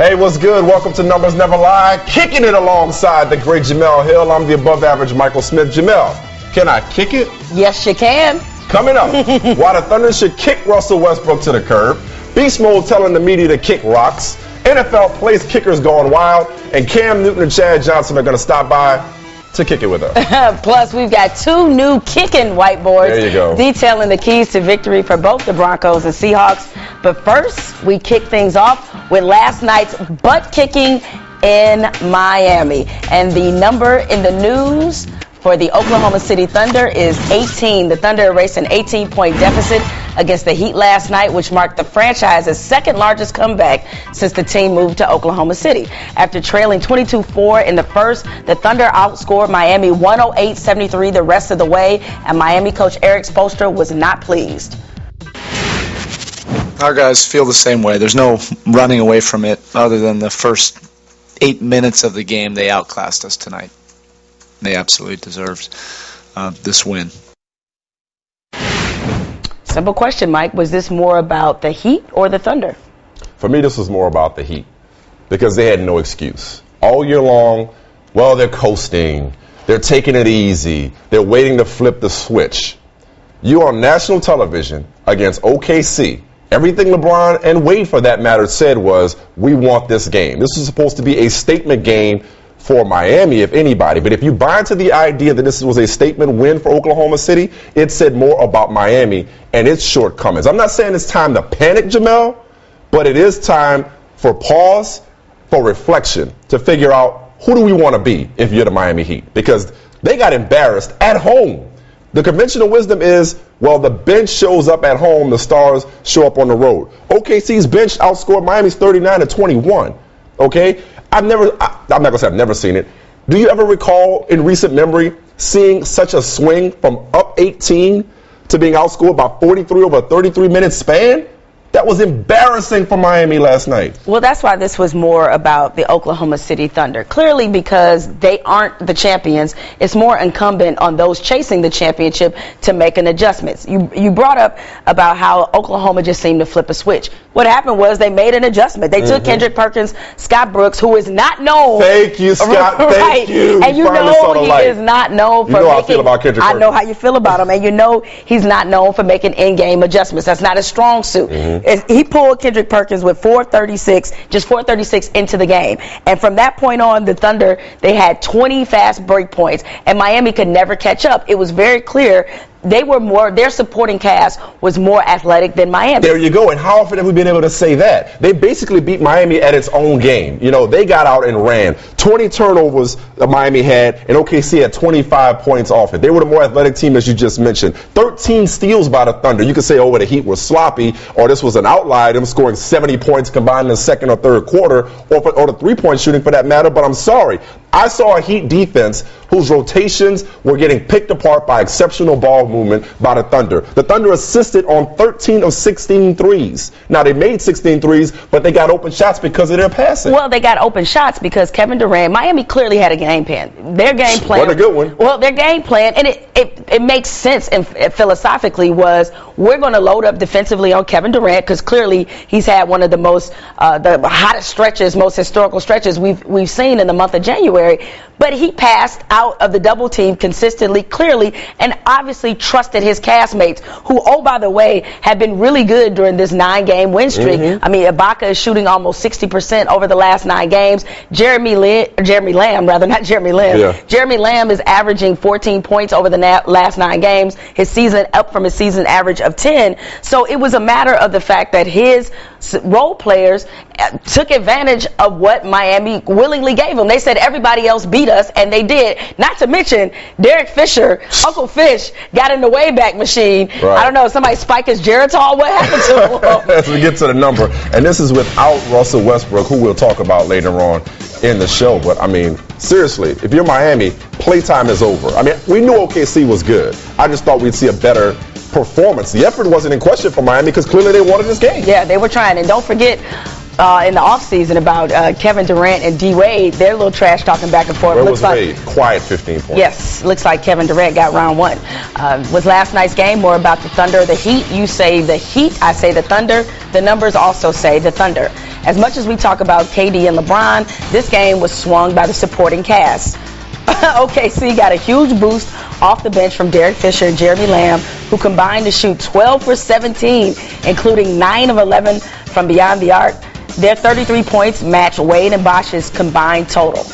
Hey, what's good? Welcome to Numbers Never Lie. Kicking it alongside the great Jemele Hill. I'm the above-average Michael Smith. Jemele, can I kick it? Yes, you can. Coming up, why the Thunder should kick Russell Westbrook to the curb. Beast Mode telling the media to kick rocks. NFL place kickers going wild. And Cam Newton and Chad Johnson are going to stop by to kick it with us. Plus, we've got two new kicking whiteboards there you go. Detailing the keys to victory for both the Broncos and Seahawks. But first, we kick things off with last night's butt kicking in Miami. And the number in the news for the Oklahoma City Thunder is 18. The Thunder erased an 18-point deficit against the Heat last night, which marked the franchise's second largest comeback since the team moved to Oklahoma City. After trailing 22-4 in the first, the Thunder outscored Miami 108-73 the rest of the way, and Miami coach Eric Spoelstra was not pleased. Our guys feel the same way. There's no running away from it other than the first 8 minutes of the game. They outclassed us tonight. They absolutely deserved this win. Simple question, Mike. Was this more about the Heat or the Thunder? For me, this was more about the Heat because they had no excuse. All year long, well, they're coasting. They're taking it easy. They're waiting to flip the switch. You on national television against OKC. Everything LeBron and Wade, for that matter, said was, we want this game. This is supposed to be a statement game for Miami, if anybody. But if you buy into the idea that this was a statement win for Oklahoma City, it said more about Miami and its shortcomings. I'm not saying it's time to panic, Jemele, but it is time for pause, for reflection, to figure out who do we want to be if you're the Miami Heat. Because they got embarrassed at home. The conventional wisdom is, well, the bench shows up at home, the stars show up on the road. OKC's bench outscored Miami's 39-21. Okay? I'm not going to say I've never seen it. Do you ever recall in recent memory seeing such a swing from up 18 to being outscored by 43 over a 33-minute span? That was embarrassing for Miami last night. Well, that's why this was more about the Oklahoma City Thunder. Clearly, because they aren't the champions, it's more incumbent on those chasing the championship to make an adjustment. You brought up about how Oklahoma just seemed to flip a switch. What happened was they made an adjustment. They took Kendrick Perkins, Scott Brooks, who is not known. Thank you, Scott. Right. Thank you. And you know he is not known for making. How I feel about Kendrick Perkins. I know how you feel about him, and you know he's not known for making in-game adjustments. That's not a strong suit. He pulled Kendrick Perkins with 4:36 into the game. And from that point on, the Thunder, they had 20 fast break points, and Miami could never catch up. It was very clear their supporting cast was more athletic than Miami. There you go. And how often have we been able to say that? They basically beat Miami at its own game. You know, they got out and ran. 20 turnovers Miami had, and OKC had 25 points off it. They were the more athletic team, as you just mentioned. 13 steals by the Thunder. You could say, oh, the Heat was sloppy, or this was an outlier, them scoring 70 points combined in the second or third quarter, or the three-point shooting for that matter. But I'm sorry. I saw a Heat defense whose rotations were getting picked apart by exceptional ball movement by the Thunder. The Thunder assisted on 13 of 16 threes. Now, they made 16 threes, but they got open shots because of their passing. Well, they got open shots because Kevin Durant, Miami clearly had a game plan. Their game plan. What a good one. Well, their game plan, and it makes sense and philosophically, was we're going to load up defensively on Kevin Durant because clearly he's had one of the most, the hottest stretches, most historical stretches we've seen in the month of January. But he passed out of the double team consistently, clearly, and obviously trusted his castmates, who, oh, by the way, have been really good during this 9-game win streak. I mean, Ibaka is shooting almost 60% over the last 9 games. Jeremy Lamb is averaging 14 points over the last 9 games. His season up from his season average of 10. So it was a matter of the fact that his role players took advantage of what Miami willingly gave them. They said everybody else beat us, and they did. Not to mention, Derek Fisher, Uncle Fish, got in the Wayback Machine. Right. I don't know, somebody spiked his Geritol? What happened to him? As we get to the number, and this is without Russell Westbrook, who we'll talk about later on in the show. But, I mean, seriously, if you're Miami, playtime is over. I mean, we knew OKC was good. I just thought we'd see a better performance. The effort wasn't in question for Miami because clearly they wanted this game. Yeah, they were trying. And don't forget, in the offseason about Kevin Durant and D-Wade. Their little trash talking back and forth. Where was Wade? Quiet 15 points. Yes, looks like Kevin Durant got round one. With last night's game, more about the Thunder or the Heat. You say the Heat, I say the Thunder. The numbers also say the Thunder. As much as we talk about KD and LeBron, this game was swung by the supporting cast. OKC got a huge boost off the bench from Derek Fisher and Jeremy Lamb, who combined to shoot 12 for 17, including 9 of 11 from beyond the arc. Their 33 points match Wade and Bosch's combined total.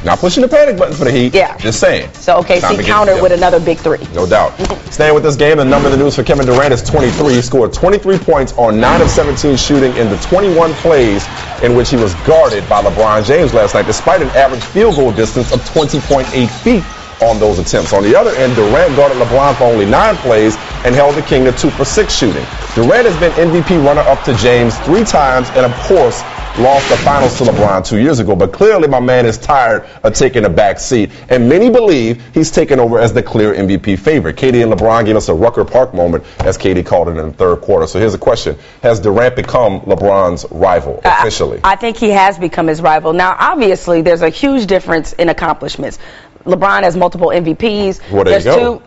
Not pushing the panic button for the Heat. Yeah. Just saying. So OKC countered with another big three. No doubt. Staying with this game, the number in the news for Kevin Durant is 23. He scored 23 points on 9 of 17 shooting in the 21 plays in which he was guarded by LeBron James last night, despite an average field goal distance of 20.8 feet on those attempts. On the other end, Durant guarded LeBron for only 9 plays and held the King to 2 for 6 shooting. Durant has been MVP runner-up to James 3 times and, of course, lost the finals to LeBron 2 years ago. But clearly my man is tired of taking a back seat, and many believe he's taken over as the clear MVP favorite. KD and LeBron gave us a Rucker Park moment, as KD called it in the third quarter. So here's a question. Has Durant become LeBron's rival officially? I think he has become his rival. Now, obviously, there's a huge difference in accomplishments. LeBron has multiple MVPs. Well, there you go.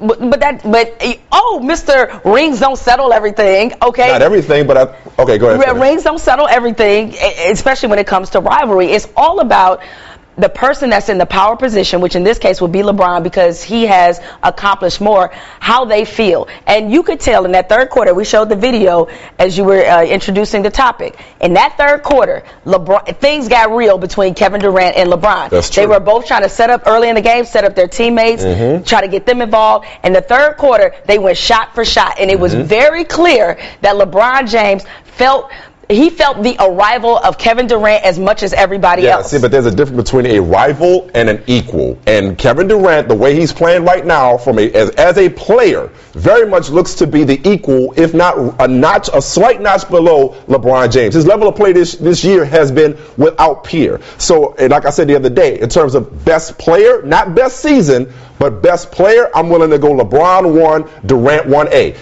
Mr. Rings don't settle everything, okay? Not everything, but okay, go ahead. Rings don't settle everything, especially when it comes to rivalry. It's all about the person that's in the power position, which in this case would be LeBron because he has accomplished more, how they feel. And you could tell in that third quarter, we showed the video as you were introducing the topic. In that third quarter, things got real between Kevin Durant and LeBron. That's true. They were both trying to set up early in the game, set up their teammates, try to get them involved. In the third quarter, they went shot for shot. And it was very clear that LeBron James felt the arrival of Kevin Durant as much as everybody else. See, but there's a difference between a rival and an equal. And Kevin Durant, the way he's playing right now, as a player, very much looks to be the equal, if not a slight notch below LeBron James. His level of play this year has been without peer. So, like I said the other day, in terms of best player, not best season, but best player, I'm willing to go LeBron 1, Durant 1A.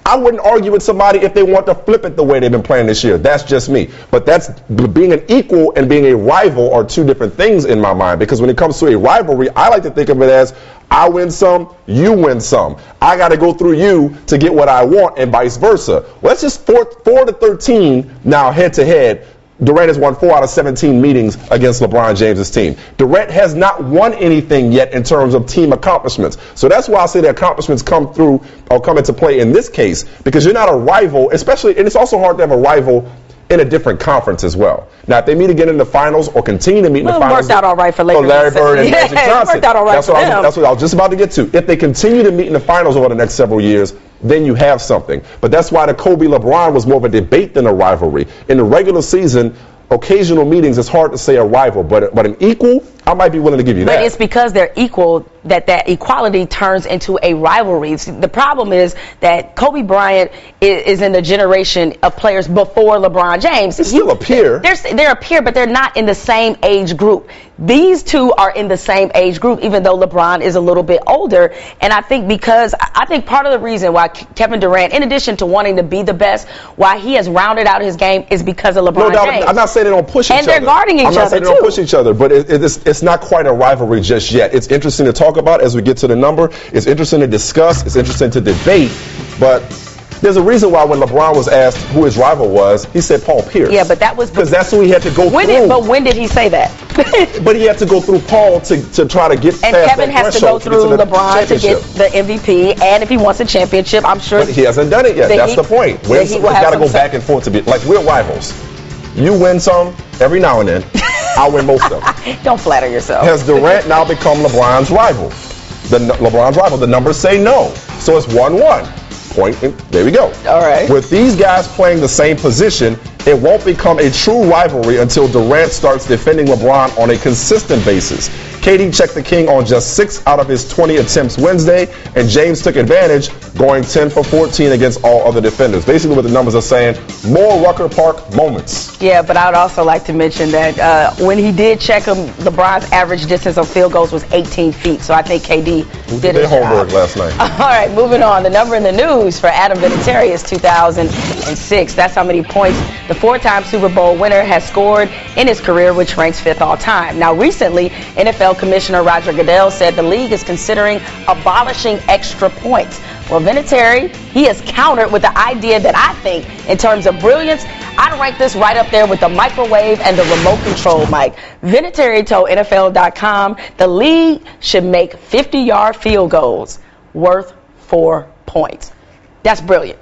I wouldn't argue with somebody if they want to flip it the way they've been playing this year. That's just me. But that's being an equal and being a rival are two different things in my mind. Because when it comes to a rivalry, I like to think of it as I win some, you win some. I got to go through you to get what I want and vice versa. Well, that's just 4 to 13 now head to head. Durant has won 4 out of 17 meetings against LeBron James' team. Durant has not won anything yet in terms of team accomplishments. So that's why I say the accomplishments come into play in this case, because you're not a rival, especially, and it's also hard to have a rival in a different conference as well. Now, if they meet again in the finals or continue to meet in the finals. It worked out all right for Lakers. Larry Bird and Magic Johnson. It worked out all right for them. That's what I was just about to get to. If they continue to meet in the finals over the next several years, then you have something. But that's why the Kobe-LeBron was more of a debate than a rivalry. In the regular season, occasional meetings, it's hard to say a rival, but an equal, I might be willing to give you that. But it's because they're equal that equality turns into a rivalry. See, the problem is that Kobe Bryant is in the generation of players before LeBron James. He's still a peer. They're a peer, but they're not in the same age group. These two are in the same age group, even though LeBron is a little bit older. And I think part of the reason why Kevin Durant, in addition to wanting to be the best, why he has rounded out his game is because of LeBron James. I'm not saying they don't push each other. And they're guarding each other, too. I'm not saying they don't push each other, but it's not quite a rivalry just yet. It's interesting to talk about as we get to the number. It's interesting to discuss. It's interesting to debate. But there's a reason why when LeBron was asked who his rival was, he said Paul Pierce. Yeah, but that was because that's who he had to go through. But when did he say that? But he had to go through Paul to try to get past that threshold. And Kevin has to go through LeBron to get the MVP, and if he wants a championship, I'm sure. But he hasn't done it yet. That's the point. It's got to go back and forth to be like we're rivals. You win some every now and then. I win most of them. Don't flatter yourself. Has Durant now become LeBron's rival? LeBron's rival. The numbers say no. So it's 1-1. There we go. All right. With these guys playing the same position, it won't become a true rivalry until Durant starts defending LeBron on a consistent basis. KD checked the king on just 6 out of his 20 attempts Wednesday, and James took advantage, going 10 for 14 against all other defenders. Basically what the numbers are saying, more Rucker Park moments. Yeah, but I would also like to mention that when he did check him, LeBron's average distance of field goals was 18 feet. So I think KD did his homework job last night. All right, moving on. The number in the news for Adam Vinatieri is 2006. That's how many points the 4-time Super Bowl winner has scored in his career, which ranks 5th all time. Now, recently, NFL Commissioner Roger Goodell said the league is considering abolishing extra points. Well, Vinatieri, he has countered with the idea that I think, in terms of brilliance, I'd rank this right up there with the microwave and the remote control mic. Vinatieri told NFL.com the league should make 50-yard field goals worth 4 points. That's brilliant.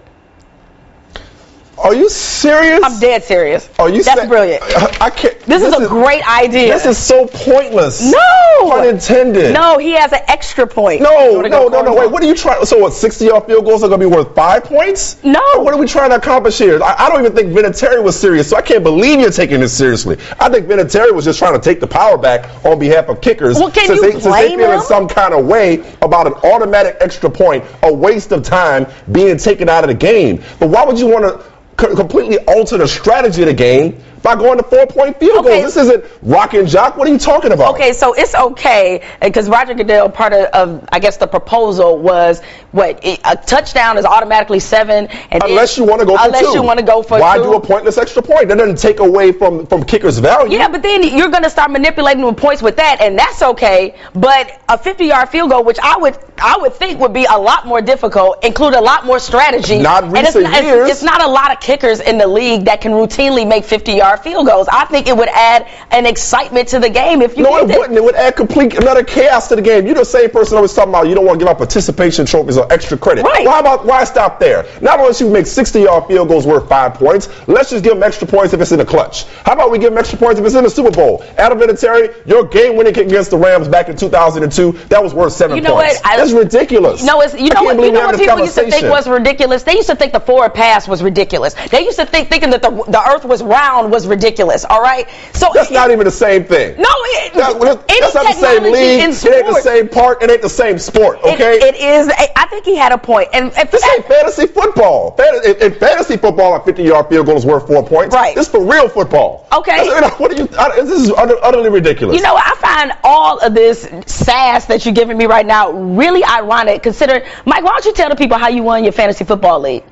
Are you serious? I'm dead serious. That's brilliant. I can't. This is a great idea. This is so pointless. No. Pun intended. No, he has an extra point. No. Wait, what are you trying? So what, 60-yard field goals are going to be worth 5 points? No. What are we trying to accomplish here? I don't even think Vinatieri was serious, so I can't believe you're taking this seriously. I think Vinatieri was just trying to take the power back on behalf of kickers. Well, since they feel in some kind of way about an automatic extra point, a waste of time being taken out of the game. But why would you want to completely alter the strategy of the game by going to 4-point field goals? This isn't rock and jock. What are you talking about? Okay, so it's okay because Roger Goodell, part of I guess the proposal was a touchdown is automatically 7, and unless you want to go for 2. Unless you want to go for 2. Why do a pointless extra point? That doesn't take away from kickers' value. Yeah, but then you're going to start manipulating the points with that, and that's okay. But a 50-yard field goal, which I would think would be a lot more difficult, include a lot more strategy. Not recent years. It's not a lot of kickers in the league that can routinely make 50-yard field goals. I think it would add an excitement to the game if you did it wouldn't. It would add complete another chaos to the game. You're the same person always talking about you don't want to give out participation trophies or extra credit. Right. Why stop there? Not only should we make 60-yard field goals worth 5 points, let's just give them extra points if it's in the clutch. How about we give them extra points if it's in the Super Bowl? Adam Vinatieri, your game-winning kick against the Rams back in 2002, that was worth 7 points. What? That's ridiculous. No, what people used to think was ridiculous? They used to think the forward pass was ridiculous. They used to thinking that the earth was round was ridiculous. All right, so that's not even the same thing. No, that's not the same league. It ain't the same park. It ain't the same sport. Okay, it is. I think he had a point. And this ain't fantasy football. In fantasy football, a 50-yard field goal is worth 4 points. Right. This is for real football. Okay. This is utterly ridiculous. You know, I find all of this sass that you're giving me right now really ironic. Consider, Mike, why don't you tell the people how you won your fantasy football league?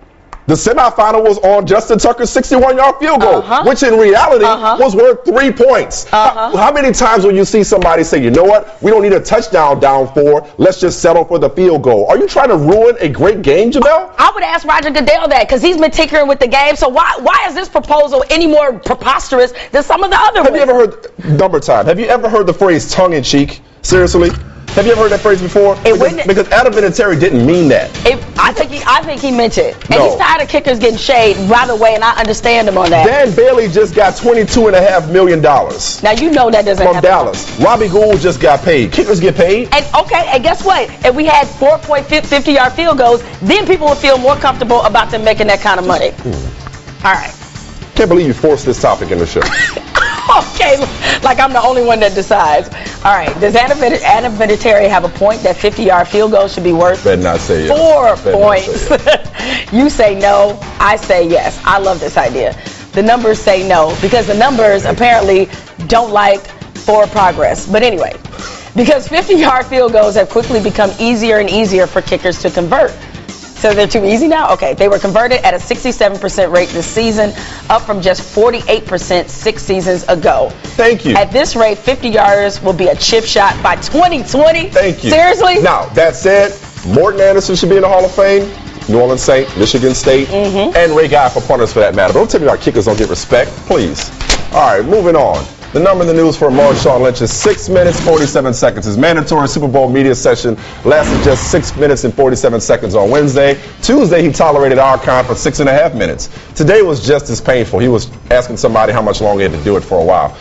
The semifinal was on Justin Tucker's 61-yard field goal, which in reality was worth 3 points. How many times will you see somebody say, you know what, we don't need a touchdown down 4, let's just settle for the field goal? Are you trying to ruin a great game, Jamel? I would ask Roger Goodell that because he's been tinkering with the game. So why is this proposal any more preposterous than some of the other ones? Have you ever heard, number time, have you ever heard the phrase tongue-in-cheek? Seriously? Have you ever heard that phrase before? Because Adam Vinatieri didn't mean that. I think he meant it. And he's tired of kickers getting shade, by the way, and I understand him on that. Dan Bailey just got $22.5 million. Now, you know that doesn't happen. From Dallas. Robbie Gould just got paid. Kickers get paid. And guess what? If we had 4-point 50-yard field goals, then people would feel more comfortable about them making that kind of money. All right. Can't believe you forced this topic in the show. Okay, like I'm the only one that decides. All right, does Adam Vinatieri have a point that 50-yard field goals should be worth Better not say yes. 4 points? You say no, I say yes. I love this idea. The numbers say no because the numbers apparently don't like forward progress. But anyway, because 50-yard field goals have quickly become easier and easier for kickers to convert. So they're too easy now? Okay, they were converted at a 67% rate this season, up from just 48% 6 seasons ago. Thank you. At this rate, 50 yarders will be a chip shot by 2020. Thank you. Seriously? Now, that said, Morton Anderson should be in the Hall of Fame, New Orleans Saint, Michigan State, and Ray Guy for punters for that matter. Don't tell me our kickers don't get respect, please. All right, moving on. The number in the news for Marshawn Lynch is 6 minutes, 47 seconds. His mandatory Super Bowl media session lasted just 6 minutes and 47 seconds on Wednesday. Tuesday, he tolerated our kind for 6.5 minutes. Today was just as painful. He was asking somebody how much longer he had to do it for a while.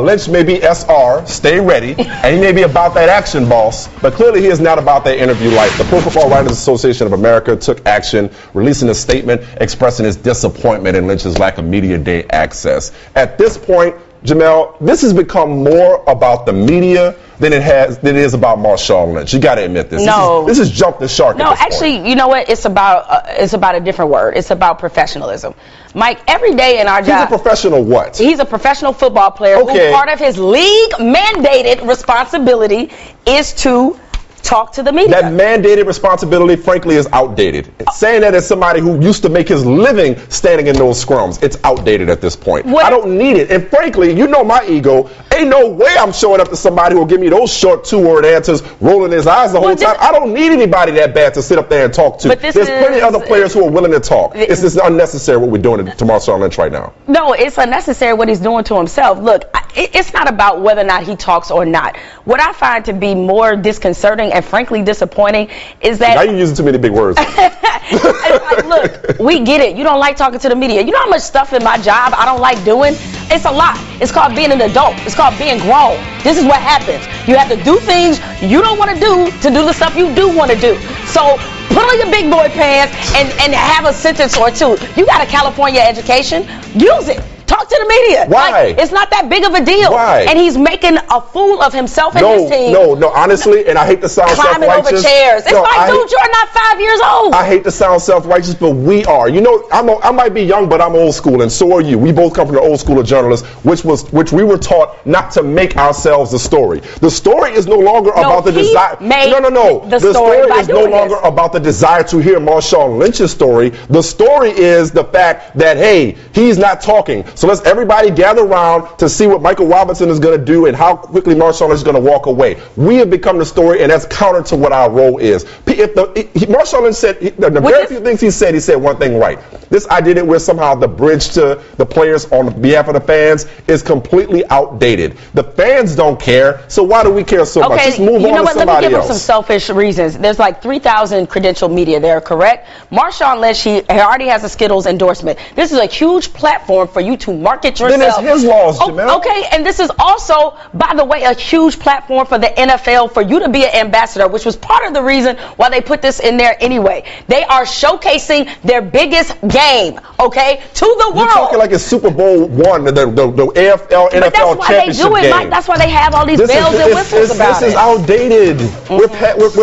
Lynch may be SR, stay ready, and he may be about that action, boss, but clearly he is not about that interview life. The Pro Football Writers Association of America took action, releasing a statement expressing his disappointment in Lynch's lack of media day access. At this point, Jemele, this has become more about the media than it is about Marshawn Lynch. You got to admit this. No. This is jumped the shark. No, actually, you know what? It's about a different word. It's about professionalism. Mike, every day in our job. He's a professional what? He's a professional football player. Okay. Who part of his league mandated responsibility is to talk to the media. That mandated responsibility, frankly, is outdated. Saying that as somebody who used to make his living standing in those scrums, it's outdated at this point. I don't need it. And frankly, you know my ego. Ain't no way I'm showing up to somebody who will give me those short two-word answers, rolling his eyes the whole time. I don't need anybody that bad to sit up there and talk to. There's plenty of other players who are willing to talk. It's just unnecessary what we're doing to Marshawn Lynch right now. No, it's unnecessary what he's doing to himself. Look, it's not about whether or not he talks or not. What I find to be more disconcerting and frankly disappointing is that... Now you're using too many big words. Like, look, we get it. You don't like talking to the media. You know how much stuff in my job I don't like doing? It's a lot. It's called being an adult. It's called being grown. This is what happens. You have to do things you don't want to do the stuff you do want to do. So put on your big boy pants and have a sentence or two. You got a California education. Use it. Talk to the media. Why? Like, it's not that big of a deal. Why? And he's making a fool of himself and his team. No, honestly, and I hate to sound climbing self-righteous. over chairs. It's dude, you're not 5 years old. I hate to sound self-righteous, but we are. You know, I might be young, but I'm old school, and so are you. We both come from the old school of journalists, which we were taught not to make ourselves the story. The story is no longer about the desire. No. The story is no longer about the desire to hear Marshawn Lynch's story. The story is the fact that, hey, he's not talking. So let's everybody gather around to see what Michael Robinson is going to do and how quickly Marshawn Lynch is going to walk away. We have become the story, and that's counter to what our role is. Marshawn Lynch said, the very few things he said one thing right. This idea that we're somehow the bridge to the players on behalf of the fans is completely outdated. The fans don't care, so why do we care so much? Just move on to somebody else. Let me give him some selfish reasons. There's like 3,000 credentialed media there, correct? Marshawn Lynch, he already has a Skittles endorsement. This is a huge platform for you to market yourself. Then it's his laws, Jemele. Okay, and this is also, by the way, a huge platform for the NFL for you to be an ambassador, which was part of the reason why they put this in there anyway. They are showcasing their biggest game, okay, to the world. You're talking like it's Superbowl I, the AFL, but NFL that's championship why they do it, game. Mike. That's why they have all these bells and whistles about it. This is outdated. We're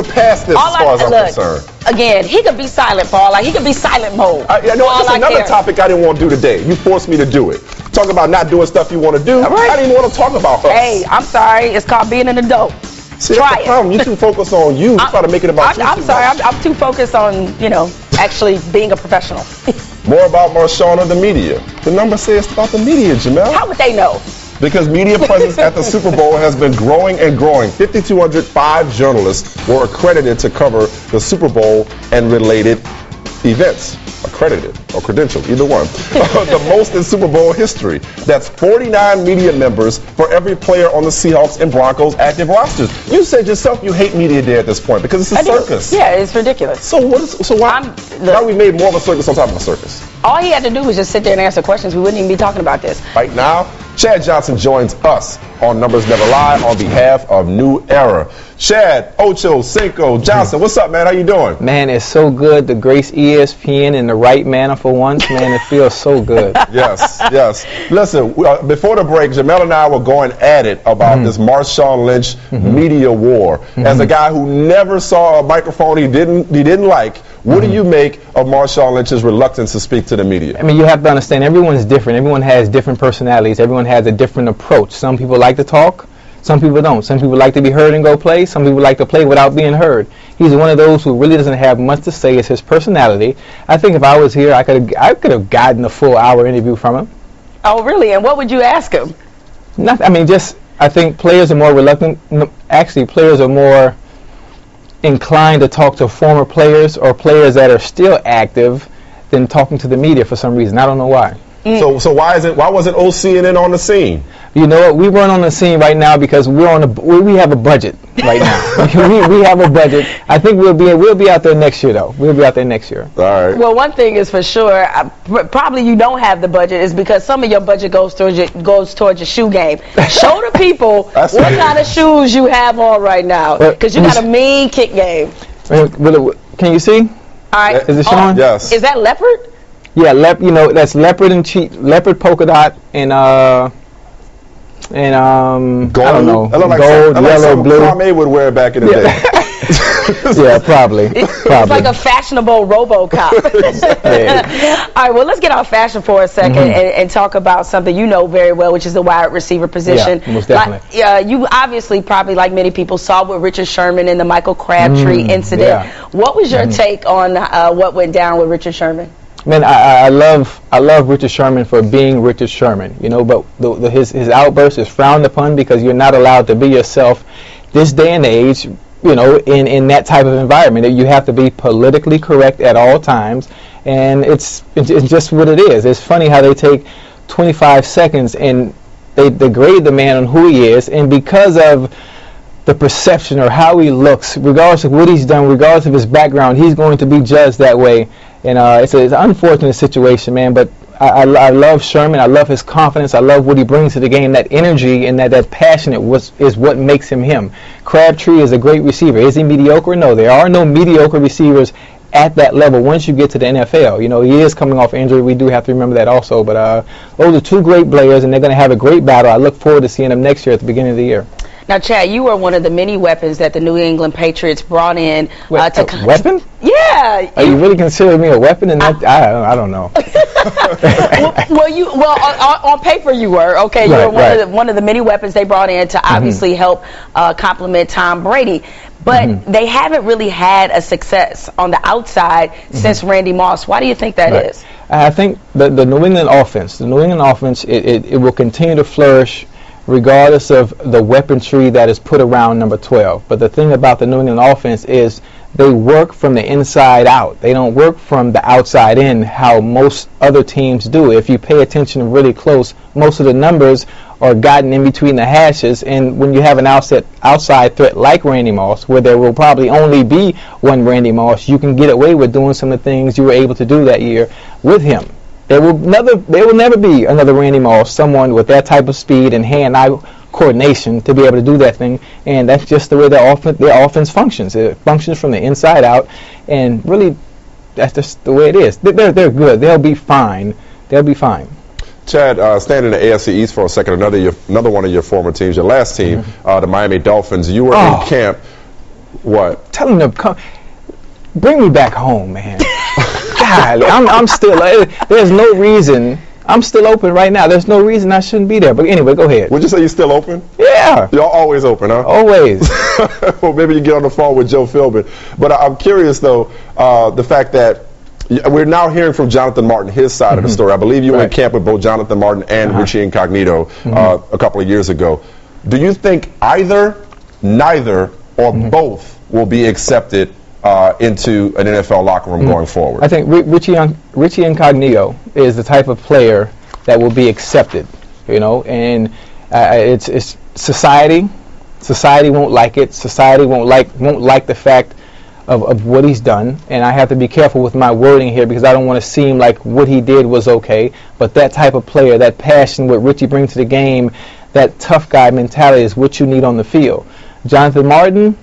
past this as far as I'm concerned. Again, he could be silent, Paul. Like, he could be silent mode. That's another topic I didn't want to do today. You forced me to do it. Talk about not doing stuff you want to do. I didn't even want to talk about us. Hey, I'm sorry. It's called being an adult. See, that's the problem. You too focused on you. You try to make it about you. I'm sorry. I'm too focused on, actually being a professional. More about Marshawn or the media? The numbers say it's about the media, Jemele. How would they know? Because media presence at the Super Bowl has been growing and growing. 5,205 journalists were accredited to cover the Super Bowl and related events. Accredited or credentialed, either one. The most in Super Bowl history. That's 49 media members for every player on the Seahawks and Broncos active rosters. You said yourself you hate media day at this point because it's a circus. Yeah, it's ridiculous. So why we made more of a circus on top of a circus? All he had to do was just sit there and answer questions. We wouldn't even be talking about this. Right now, Chad Johnson joins us on Numbers Never Lie on behalf of New Era. Chad, Ocho, Cinco, Johnson, what's up, man? How you doing? Man, it's so good to grace ESPN in the right manner for once. Man, it feels so good. Yes. Listen, before the break, Jemele and I were going at it about this Marshawn Lynch media war. As a guy who never saw a microphone he didn't like, what do you make of Marshawn Lynch's reluctance to speak to the media? I mean, you have to understand, everyone's different. Everyone has different personalities. Everyone has a different approach. Some people like to talk. Some people don't. Some people like to be heard and go play. Some people like to play without being heard. He's one of those who really doesn't have much to say. It's his personality. I think if I was here, I could have gotten a full hour interview from him. Oh, really? And what would you ask him? I think players are more reluctant. Actually, players are more inclined to talk to former players or players that are still active than talking to the media for some reason. I don't know why. So why wasn't OCNN on the scene? You know what? We weren't on the scene right now because we have a budget right now. we have a budget. I think we'll be out there next year though. We'll be out there next year. All right. Well, one thing is for sure, probably you don't have the budget is because some of your budget goes towards your shoe game. Show the people what kind of shoes you have on right now because you got a mean kick game. Can you see? All right. Is it showing? Yes. Is that leopard? Yeah, that's leopard and leopard polka dot and and gold. I don't know, That look like gold, yellow, blue. Kwame would wear back in the day. Yeah, probably. It's like a fashionable RoboCop. Yeah. All right, well, let's get off fashion for a second and talk about something you know very well, which is the wide receiver position. Yeah, most definitely. You obviously, probably like many people, saw with Richard Sherman and the Michael Crabtree incident. Yeah. What was your take on what went down with Richard Sherman? Man, I love Richard Sherman for being Richard Sherman, you know, but his outburst is frowned upon because you're not allowed to be yourself this day and age, you know, in that type of environment. You have to be politically correct at all times, and it's just what it is. It's funny how they take 25 seconds and they degrade the man on who he is, and because of the perception or how he looks, regardless of what he's done, regardless of his background, he's going to be judged that way. And it's an unfortunate situation, man, but I love Sherman. I love his confidence. I love what he brings to the game. That energy and that passion is what makes him him. Crabtree is a great receiver. Is he mediocre? No, there are no mediocre receivers at that level once you get to the NFL. You know, he is coming off injury. We do have to remember that also. But those are two great players, and they're going to have a great battle. I look forward to seeing them next year at the beginning of the year. Now, Chad, you were one of the many weapons that the New England Patriots brought in. Weapon? Yeah. Are you really considering me a weapon? And I don't know. on paper you were. Okay, you were one of the many weapons they brought in to obviously help complement Tom Brady. But they haven't really had a success on the outside since Randy Moss. Why do you think that is? I think the New England offense, it will continue to flourish regardless of the weaponry that is put around number 12. But the thing about the New England offense is they work from the inside out. They don't work from the outside in how most other teams do. If you pay attention really close, most of the numbers are gotten in between the hashes, and when you have an outside threat like Randy Moss, where there will probably only be one Randy Moss, you can get away with doing some of the things you were able to do that year with him. There will never be another Randy Moss, someone with that type of speed and hand-eye coordination to be able to do that thing, and that's just the way their offense functions. It functions from the inside out, and really, that's just the way it is. They're good. They'll be fine. They'll be fine. Chad, staying in the AFC East for a second, another one of your former teams, your last team, the Miami Dolphins. You were in camp. What? Tell them to come. Bring me back home, man. God, I'm still. There's no reason. I'm still open right now. There's no reason I shouldn't be there. But anyway, go ahead. Would you say you're still open? Yeah. You're always open, huh? Always. Well, maybe you get on the phone with Joe Philbin. But I'm curious, though, the fact that we're now hearing from Johnathon Martin, his side of the story. I believe you were in camp with both Johnathon Martin and Richie Incognito a couple of years ago. Do you think either, neither, or both will be accepted into an NFL locker room going forward? I think Richie Incognito is the type of player that will be accepted, you know, and it's society. Society won't like it. Society won't like the fact of what he's done, and I have to be careful with my wording here because I don't want to seem like what he did was okay. But that type of player, that passion, what Richie brings to the game, that tough guy mentality is what you need on the field. Johnathon Martin,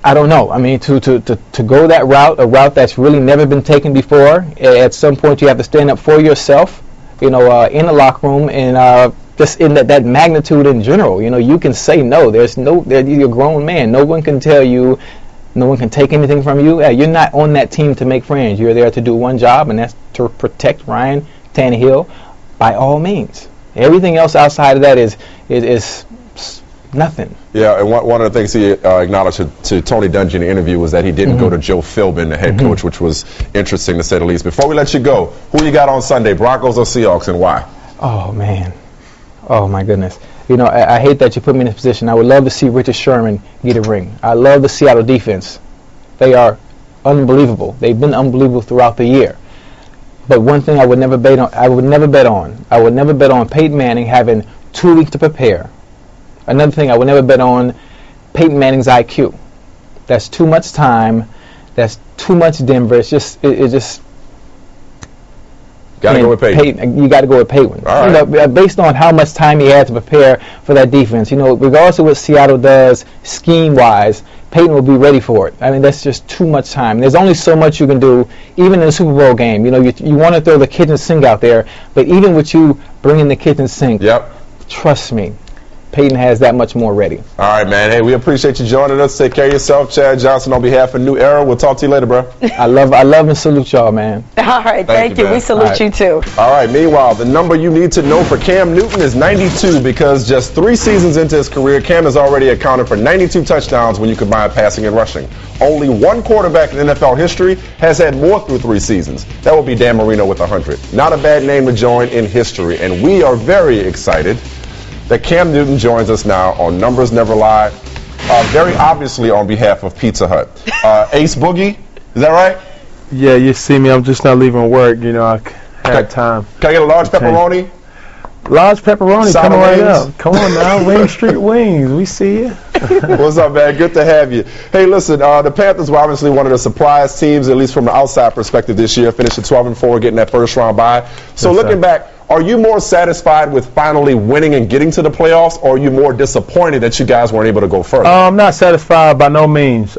I don't know. I mean, to go that route, a route that's really never been taken before, at some point you have to stand up for yourself, you know, in the locker room, and just in that magnitude in general. You know, you can say no. You're a grown man. No one can tell you, no one can take anything from you. You're not on that team to make friends. You're there to do one job, and that's to protect Ryan Tannehill by all means. Everything else outside of that is nothing. Yeah, and one of the things he acknowledged to Tony Dungy in the interview was that he didn't go to Joe Philbin, the head coach, which was interesting to say the least. Before we let you go, who you got on Sunday, Broncos or Seahawks, and why? Oh, man. Oh, my goodness. You know, I hate that you put me in this position. I would love to see Richard Sherman get a ring. I love the Seattle defense. They are unbelievable. They've been unbelievable throughout the year. But one thing I would never bet on Peyton Manning having 2 weeks to prepare. Another thing I would never bet on Peyton Manning's IQ. That's too much time. That's too much Denver. It's just got to go with Peyton. You got to go with Peyton. All right. You know, based on how much time he had to prepare for that defense. You know, regardless of what Seattle does scheme-wise, Peyton will be ready for it. I mean, that's just too much time. There's only so much you can do, even in a Super Bowl game. You know, you want to throw the kitchen sink out there, but even with you bringing the kitchen sink, trust me, Peyton has that much more ready. All right, man. Hey, we appreciate you joining us. Take care of yourself. Chad Johnson on behalf of New Era. We'll talk to you later, bro. I love and salute y'all, man. All right, thank you. man. We salute you too. All right, meanwhile, the number you need to know for Cam Newton is 92 because just 3 seasons into his career, Cam has already accounted for 92 touchdowns when you combine passing and rushing. Only one quarterback in NFL history has had more through 3 seasons. That would be Dan Marino with 100. Not a bad name to join in history, and we are very excited that Cam Newton joins us now on Numbers Never Lie, very obviously on behalf of Pizza Hut. Ace Boogie, is that right? Yeah, you see me. I'm just not leaving work. You know, I had time. Can I get a large pepperoni? Large pepperoni Solid coming right wings. up. Come on now, Wing Street Wings. We see you. What's up, man? Good to have you. Hey, listen, the Panthers were obviously one of the surprise teams, at least from the outside perspective this year, finishing 12-4, getting that first round bye. So Yes, looking sir. back, are you more satisfied with finally winning and getting to the playoffs, or are you more disappointed that you guys weren't able to go further? I'm not satisfied by no means.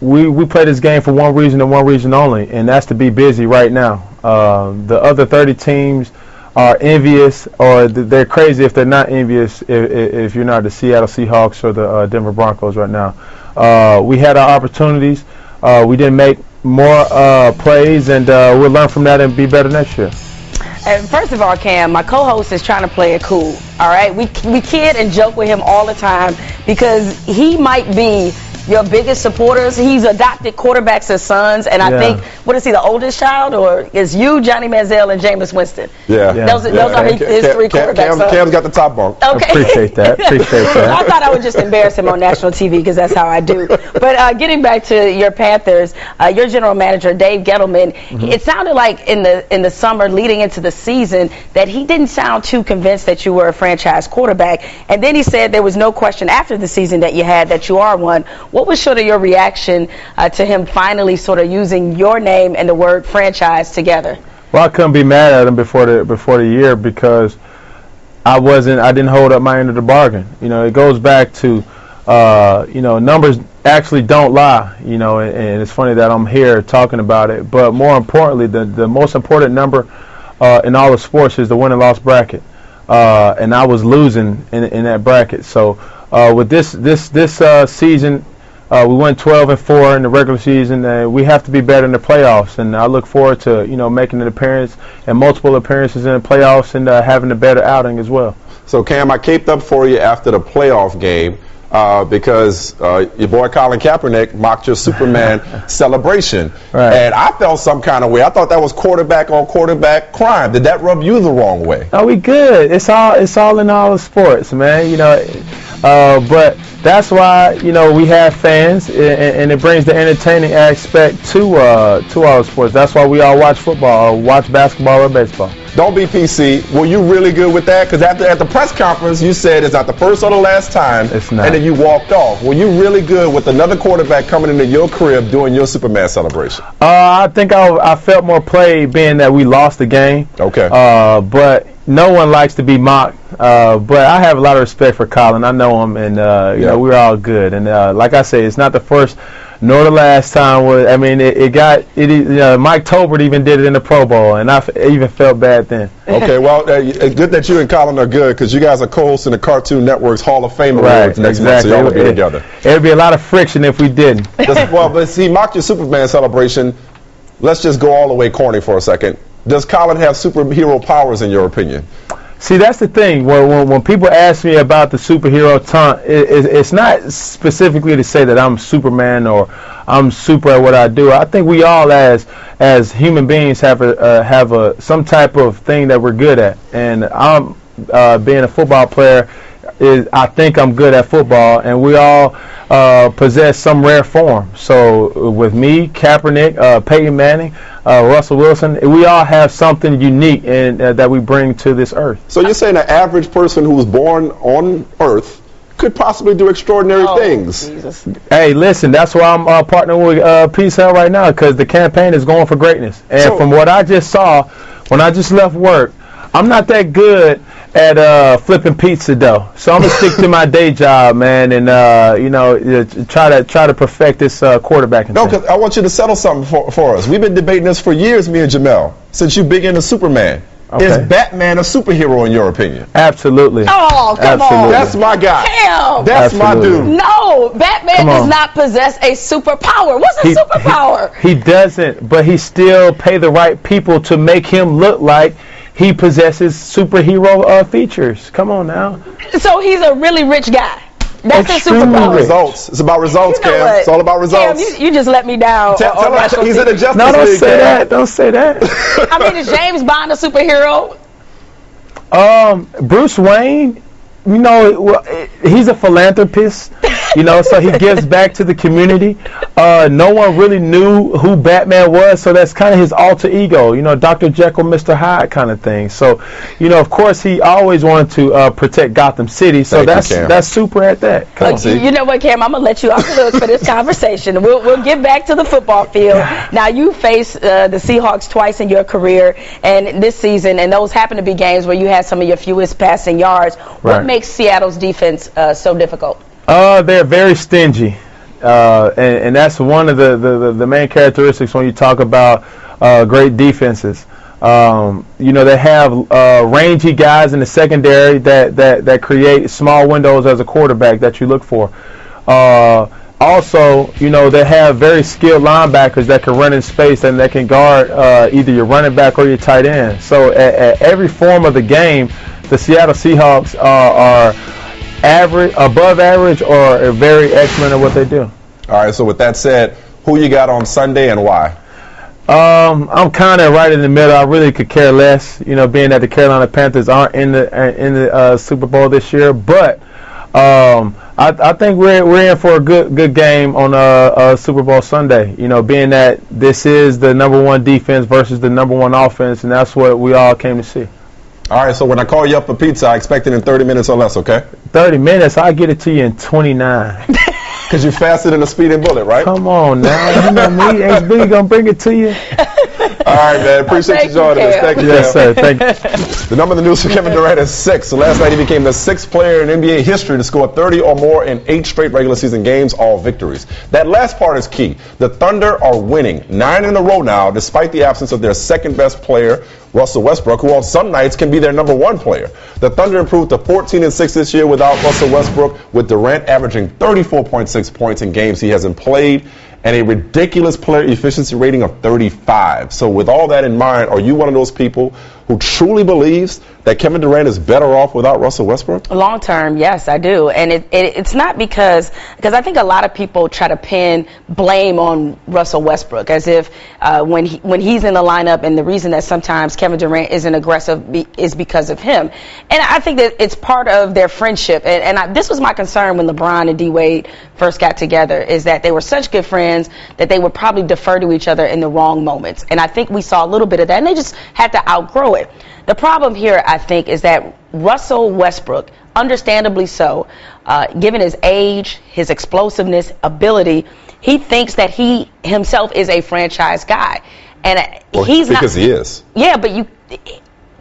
We play this game for one reason and one reason only, and that's to be busy right now. The other 30 teams are envious, or they're crazy if they're not envious if you're not the Seattle Seahawks or the Denver Broncos right now. We had our opportunities. We didn't make more plays, and we'll learn from that and be better next year. And first of all, Cam, my co-host is trying to play it cool. All right, we kid and joke with him all the time because he might be your biggest supporters. He's adopted quarterbacks as sons, and I think, what is he, the oldest child, or is you, Johnny Manziel, and Jameis Winston? Yeah. Those are his 3 quarterbacks. Cam's got the top bunk. Okay. Appreciate that. I thought I would just embarrass him on national TV because that's how I do. But getting back to your Panthers, your general manager, Dave Gettleman, it sounded like in the summer leading into the season that he didn't sound too convinced that you were a franchise quarterback. And then he said there was no question after the season that you had that you are one. What was sort of your reaction to him finally sort of using your name and the word franchise together? Well, I couldn't be mad at him before the year because I didn't hold up my end of the bargain. You know, it goes back to numbers actually don't lie. You know, and it's funny that I'm here talking about it. But more importantly, the most important number in all of sports is the win and loss bracket. And I was losing in that bracket. So with this season. We went 12-4 in the regular season, and we have to be better in the playoffs. And I look forward to making an appearance and multiple appearances in the playoffs and having a better outing as well. So Cam, I caped up for you after the playoff game because your boy Colin Kaepernick mocked your Superman celebration, Right. and I felt some kind of way. I thought that was quarterback on quarterback crime. Did that rub you the wrong way? Oh, we good. It's all in all of sports, man. You know, but that's why we have fans, and it brings the entertaining aspect to our sports. That's why we all watch football, or watch basketball or baseball. Don't be PC. Were you really good with that? Because at the press conference, you said it's not the first or the last time, It's not. and then you walked off. Were you really good with another quarterback coming into your crib doing your Superman celebration? I think I felt more played being that we lost the game. Okay. But no one likes to be mocked. But I have a lot of respect for Colin. I know him, and we're all good. And like I say, it's not the first nor the last time. Mike Tolbert even did it in the Pro Bowl, and I even felt bad then. Okay, well, good that you and Colin are good because you guys are co-hosts in the Cartoon Network's Hall of Fame Awards next month, so y'all will be together. It'd be a lot of friction if we didn't. Well, but he mocked your Superman celebration. Let's just go all the way corny for a second. Does Colin have superhero powers in your opinion? See, that's the thing. When people ask me about the superhero taunt, it's not specifically to say that I'm Superman or I'm super at what I do. I think we all, as human beings, have some type of thing that we're good at. And I'm being a football player. I think I'm good at football, and we all possess some rare form. So with me, Kaepernick, Peyton Manning, Russell Wilson, we all have something unique that we bring to this earth. So you're saying an average person who was born on Earth could possibly do extraordinary things? Jesus. Hey, listen, that's why I'm partnering with Peace Hell right now, because the campaign is going for greatness. And from what I just saw, when I just left work, I'm not that good at flipping pizza dough, so I'm gonna stick to my day job, man, and try to perfect this quarterbacking. No, thing. because I want you to settle something for us. We've been debating this for years, me and Jamel, since you big into Superman. Is Batman a superhero in your opinion? Absolutely. Oh, come on. That's my guy. Damn. That's my dude. No, Batman does not possess a superpower. What's a superpower? He doesn't, but he still pay the right people to make him look like he possesses superhero features. Come on now. So he's a really rich guy. That's a Extremely superpower. Results. It's about results, You know Cam. what? It's all about results. Cam, you just let me down. Tell him he's in the Justice No, don't League, say Cam. that. Don't say that. I mean, is James Bond a superhero? Bruce Wayne, you know, he's a philanthropist, you know, so he gives back to the community. No one really knew who Batman was, so that's kind of his alter ego, you know, Dr. Jekyll, Mr. Hyde kind of thing. So, you know, of course, he always wanted to protect Gotham City, so that's super at that. You know what, Cam? I'm gonna let you off the hook for this conversation. We'll get back to the football field. Now, you faced the Seahawks twice in your career, and this season, and those happen to be games where you had some of your fewest passing yards. What makes Seattle's defense so difficult? They're very stingy, and that's one of the main characteristics when you talk about great defenses. You know, they have rangy guys in the secondary that create small windows as a quarterback that you look for. Also, you know, they have very skilled linebackers that can run in space and that can guard either your running back or your tight end. So at every form of the game, the Seattle Seahawks are average, above average, or very excellent at what they do. All right, so with that said, who you got on Sunday and why? I'm kind of right in the middle. I really could care less, you know, being that the Carolina Panthers aren't in the Super Bowl this year. But I think we're in for a good game on Super Bowl Sunday. You know, being that this is the number one defense versus the number one offense, and that's what we all came to see. All right, so when I call you up for pizza, I expect it in 30 minutes or less, okay? 30 minutes? I'll get it to you in 29. Because you're faster than a speeding bullet, right? Come on now. You know me. HB going to bring it to you. All right, man. Appreciate you joining us. Thank you, Yes, sir. Thank you. The number in the news for Kevin Durant is 6. So last night he became the 6th player in NBA history to score 30 or more in 8 straight regular season games, all victories. That last part is key. The Thunder are winning 9 in a row now, despite the absence of their second best player, Russell Westbrook, who on some nights can be their number 1 player. The Thunder improved to 14-6 this year without Russell Westbrook, with Durant averaging 34.6 points in games he hasn't played and a ridiculous player efficiency rating of 35. So with all that in mind, are you one of those people who truly believes that Kevin Durant is better off without Russell Westbrook? Long term, yes, I do. And it's not because I think a lot of people try to pin blame on Russell Westbrook as if when he's in the lineup, and the reason that sometimes Kevin Durant isn't aggressive is because of him. And I think that it's part of their friendship. And this was my concern when LeBron and D Wade first got together, is that they were such good friends that they would probably defer to each other in the wrong moments. And I think we saw a little bit of that, and they just had to outgrow it. The problem here, I think, is that Russell Westbrook, understandably so, given his age, his explosiveness, ability, he thinks that he himself is a franchise guy. And he's not. Because he is. Yeah, but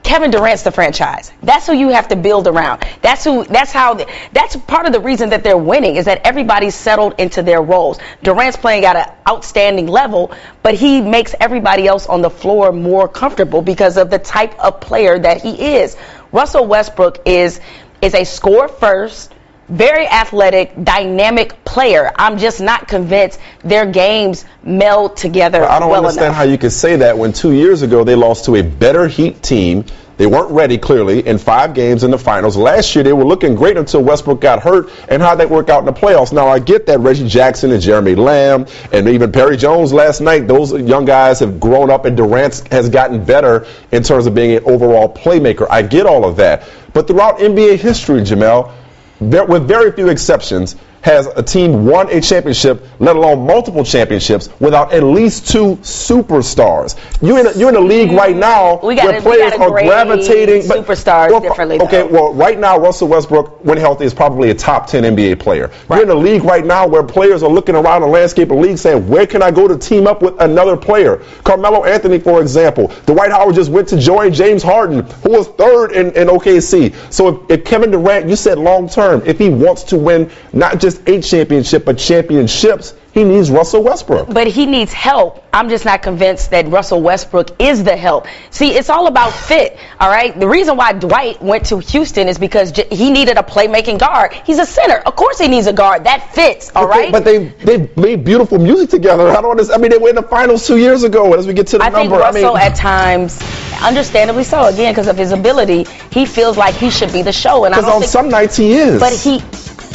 Kevin Durant's the franchise. That's who you have to build around. That's part of the reason that they're winning, is that everybody's settled into their roles. Durant's playing at an outstanding level, but he makes everybody else on the floor more comfortable because of the type of player that he is. Russell Westbrook is a score first, very athletic, dynamic player. I'm just not convinced their games meld together. I don't understand how you could say that when 2 years ago they lost to a better Heat team. They weren't ready, clearly, in 5 games in the finals. Last year, they were looking great until Westbrook got hurt, and how'd that work out in the playoffs? Now, I get that Reggie Jackson and Jeremy Lamb and even Perry Jones last night, those young guys have grown up, and Durant has gotten better in terms of being an overall playmaker. I get all of that. But throughout NBA history, Jamel, with very few exceptions, has a team won a championship, let alone multiple championships, without at least 2 superstars. You're in a league right now where players are gravitating superstars differently. Okay, well, right now Russell Westbrook, when healthy, is probably a top 10 NBA player. Right. You're in a league right now where players are looking around the landscape of the league saying, where can I go to team up with another player? Carmelo Anthony, for example. Dwight Howard just went to join James Harden, who was 3rd in OKC. So if Kevin Durant, you said long term, if he wants to win not just just a championship, but championships, he needs Russell Westbrook. But he needs help. I'm just not convinced that Russell Westbrook is the help. See, it's all about fit, all right? The reason why Dwight went to Houston is because he needed a playmaking guard. He's a center. Of course he needs a guard. That fits, all right? But they made beautiful music together. I don't understand. I mean, they were in the finals 2 years ago. As we get to the number, I think Russell at times, understandably so, again, because of his ability, he feels like he should be the show. Because on some nights he is. But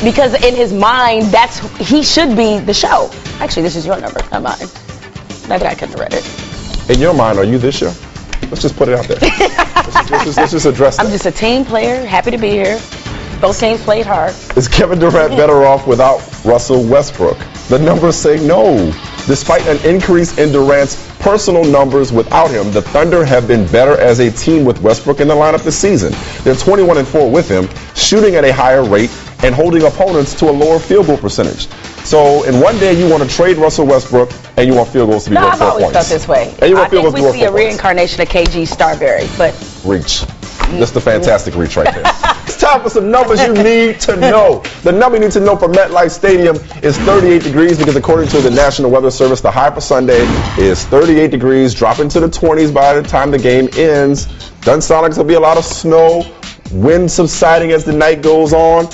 because in his mind, he should be the show. Actually, this is your number, not mine. Maybe I couldn't have read it. In your mind, are you this year? Let's just put it out there. let's just address that. I'm just a team player, happy to be here. Both teams played hard. Is Kevin Durant better off without Russell Westbrook? The numbers say no. Despite an increase in Durant's personal numbers without him, the Thunder have been better as a team with Westbrook in the lineup this season. They're 21-4 with him, shooting at a higher rate and holding opponents to a lower field goal percentage. So in one day you want to trade Russell Westbrook and you want field goals to be worth 4 points. I've always felt this way. And you want I field think goals to be we see a worth 4 reincarnation of KG Starberry, but reach. Just a fantastic reach right there. It's time for some numbers you need to know. The number you need to know for MetLife Stadium is 38 degrees because according to the National Weather Service, the high for Sunday is 38 degrees, dropping to the 20s by the time the game ends. Doesn't sound like there'll be a lot of snow, wind subsiding as the night goes on.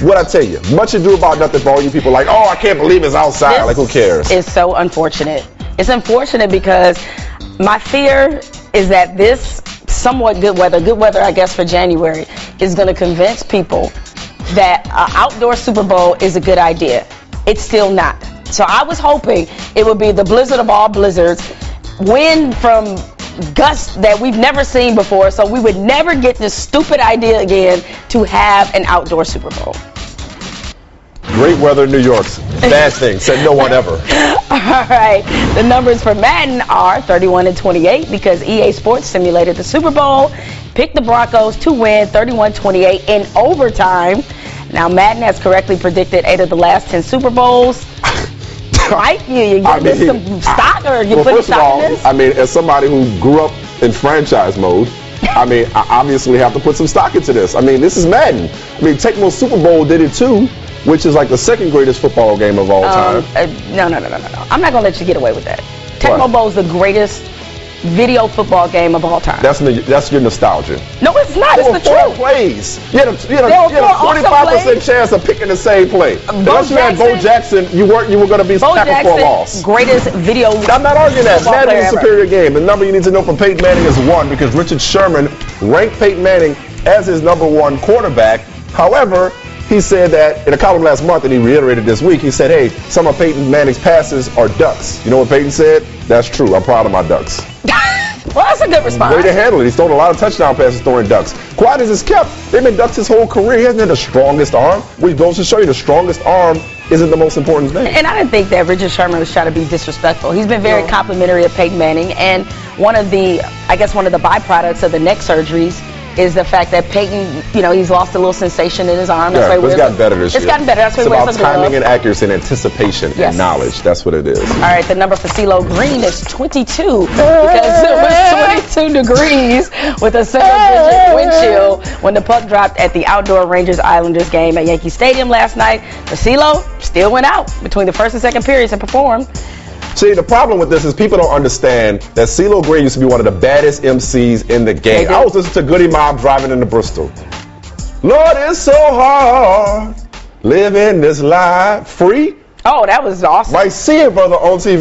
What I tell you, much ado about nothing for all you people like, oh, I can't believe it's outside. Like, who cares? It's so unfortunate. It's unfortunate because my fear is that this somewhat good weather, I guess, for January, is going to convince people that an outdoor Super Bowl is a good idea. It's still not. So I was hoping it would be the blizzard of all blizzards, wind from gusts that we've never seen before, so we would never get this stupid idea again to have an outdoor Super Bowl. Great weather in New York's bad thing, said no one ever. All right, the numbers for Madden are 31-28 because EA Sports simulated the Super Bowl, picked the Broncos to win 31-28 in overtime. Now Madden has correctly predicted 8 of the last 10 Super Bowls. Right? You give this some stock, or you put stock in this? I mean, as somebody who grew up in franchise mode, I mean, I obviously have to put some stock into this. I mean, this is Madden. I mean, Tecmo Super Bowl did it too, which is like the second greatest football game of all time. No. I'm not going to let you get away with that. Tecmo Bowl is the greatest video football game of all time. That's your nostalgia. No, it's not. It's the truth. Plays. You had a 25% chance of picking the same play. Unless you had Bo Jackson, you were going to be tackled for a loss. Greatest video. I'm not arguing that. Madden is a superior game. The number you need to know from Peyton Manning is 1 because Richard Sherman ranked Peyton Manning as his #1 quarterback. However, he said that in a column last month, and he reiterated this week, he said, hey, some of Peyton Manning's passes are ducks. You know what Peyton said? That's true. I'm proud of my ducks. Well, that's a good response. Way to handle it. He's thrown a lot of touchdown passes throwing ducks. Quiet as it's kept. They've been ducks his whole career. He hasn't had the strongest arm, which goes to show you the strongest arm isn't the most important thing. And I didn't think that Richard Sherman was trying to be disrespectful. He's been very complimentary of Peyton Manning, and one of the byproducts of the neck surgeries is the fact that Peyton, he's lost a little sensation in his arm. That's but it's gotten better this year. It's gotten better. That's it's about timing and accuracy and anticipation and knowledge. That's what it is. All right, the number for CeeLo Green is 22 because it was 22 degrees with a single-digit wind chill when the puck dropped at the outdoor Rangers-Islanders game at Yankee Stadium last night. But CeeLo still went out between the first and second periods and performed. See, the problem with this is people don't understand that CeeLo Green used to be one of the baddest MCs in the game. I was listening to Goody Mob driving into Bristol. Lord, it's so hard living this life free. Oh, that was awesome. Right, see it, brother, on TV.